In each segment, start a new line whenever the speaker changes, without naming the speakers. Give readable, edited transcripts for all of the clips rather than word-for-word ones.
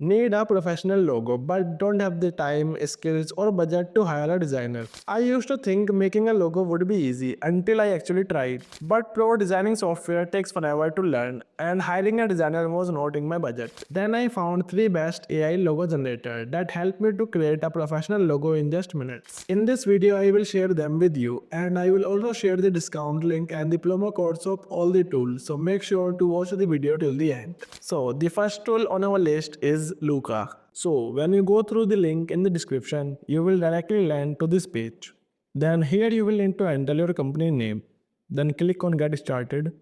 Need a professional logo but don't have the time, skills, or budget to hire a designer. I used to think making a logo would be easy until I actually tried. But pro designing software takes forever to learn, and hiring a designer was not in my budget. Then I found 3 best AI logo generator that helped me to create a professional logo in just minutes. In this video, I will share them with you, and I will also share the discount link and the promo codes of all the tools. So make sure to watch the video till the end. So the first tool on our list is LOOKA. So when you go through the link in the description, you will directly land to this page. Then here you will need to enter your company name. Then click on get started.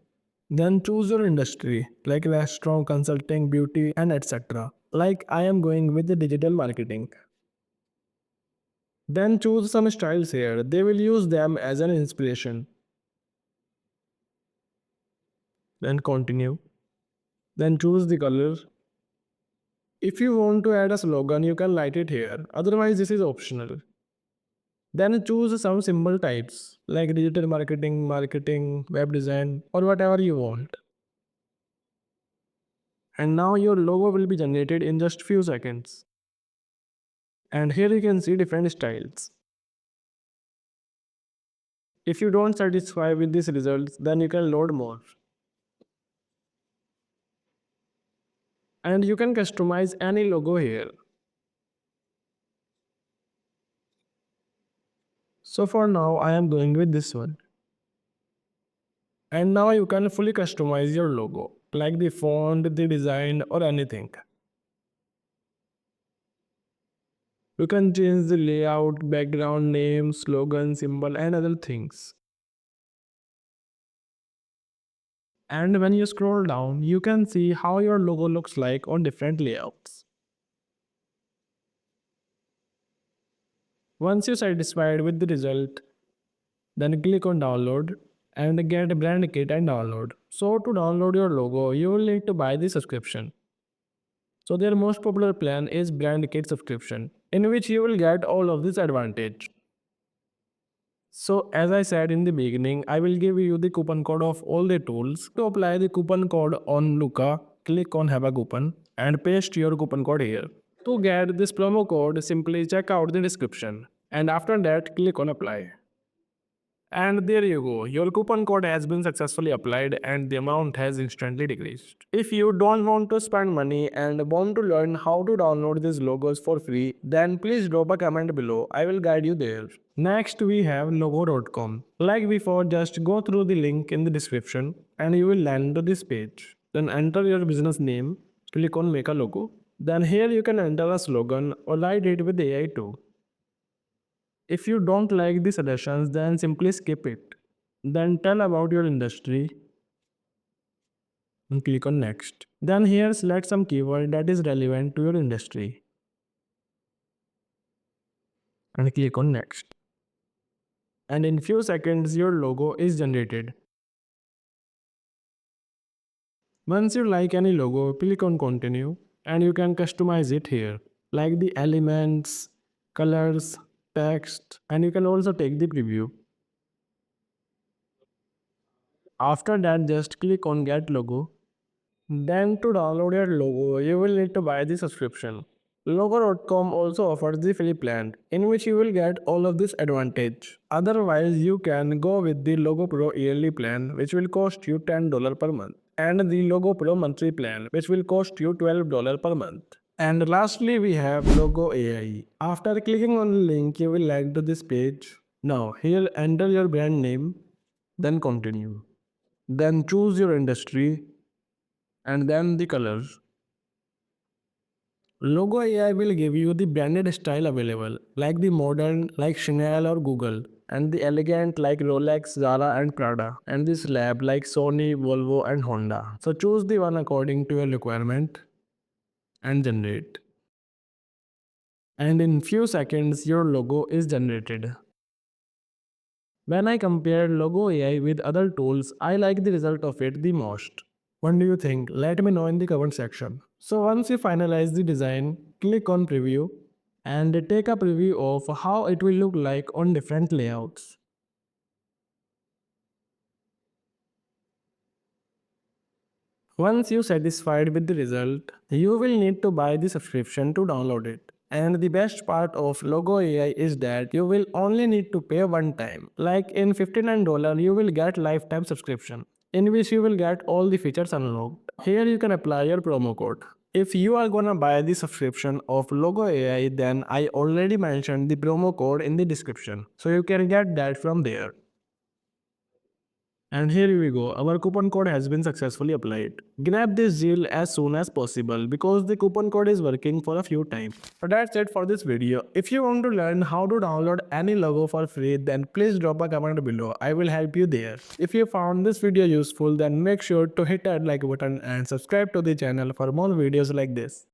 Then choose your industry like restaurant, consulting, beauty and etc. Like I am going with the digital marketing. Then choose some styles here. They will use them as an inspiration. Then continue. Then choose the color. If you want to add a slogan, you can write it here. Otherwise, this is optional. Then choose some symbol types like digital marketing, web design, or whatever you want. And now your logo will be generated in just few seconds. And here you can see different styles. If you don't satisfy with these results, then you can load more. And you can customize any logo here. So for now, I am going with this one. And now you can fully customize your logo, like the font, the design, or anything. You can change the layout, background, name, slogan, symbol, and other things. And when you scroll down, you can see how your logo looks like on different layouts. Once you're satisfied with the result, then click on download and get a brand kit and download. So to download your logo, you will need to buy the subscription. So their most popular plan is brand kit subscription, in which you will get all of this advantage. So as I said in the beginning, I will give you the coupon code of all the tools. To apply the coupon code on LOOKA, click on have a coupon and paste your coupon code here. To get this promo code, simply check out the description and after that click on apply. And there you go, your coupon code has been successfully applied and the amount has instantly decreased. If you don't want to spend money and want to learn how to download these logos for free, then please drop a comment below, I will guide you there. Next we have logo.com. Like before, just go through the link in the description and you will land to this page. Then enter your business name, click on make a logo. Then here you can enter a slogan or write it with AI too. If you don't like the suggestions, then simply skip it. Then tell about your industry and click on next. Then here select some keyword that is relevant to your industry and click on next. And in few seconds your logo is generated. Once you like any logo, click on continue and you can customize it here like the elements, colors, text, and you can also take the preview. After that, just click on get logo. Then to download your logo, you will need to buy the subscription. Logo.com also offers the free plan, in which you will get all of this advantage. Otherwise, you can go with the Logo Pro yearly plan, which will cost you $10 per month, and the Logo Pro monthly plan, which will cost you $12 per month. And lastly, we have Logo AI. After clicking on the link, you will land to this page. Now, here enter your brand name, then continue. Then choose your industry and then the colors. Logo AI will give you the branded style available, like the modern like Chanel or Google, and the elegant like Rolex, Zara and Prada, and the slab like Sony, Volvo and Honda. So choose the one according to your requirement and generate. And in few seconds your logo is generated. When I compare Logo AI with other tools, I like the result of it the most. What do you think? Let me know in the comment section. So once you finalize the design, click on preview and take a preview of how it will look like on different layouts. Once you satisfied with the result, you will need to buy the subscription to download it. And the best part of Logo AI is that you will only need to pay one time. Like in $59, you will get lifetime subscription, in which you will get all the features unlocked. Here you can apply your promo code. If you are gonna buy the subscription of Logo AI, then I already mentioned the promo code in the description, so you can get that from there. And here we go, our coupon code has been successfully applied. Grab this deal as soon as possible because the coupon code is working for a few times. So that's it for this video. If you want to learn how to download any logo for free, then please drop a comment below. I will help you there. If you found this video useful, then make sure to hit that like button and subscribe to the channel for more videos like this.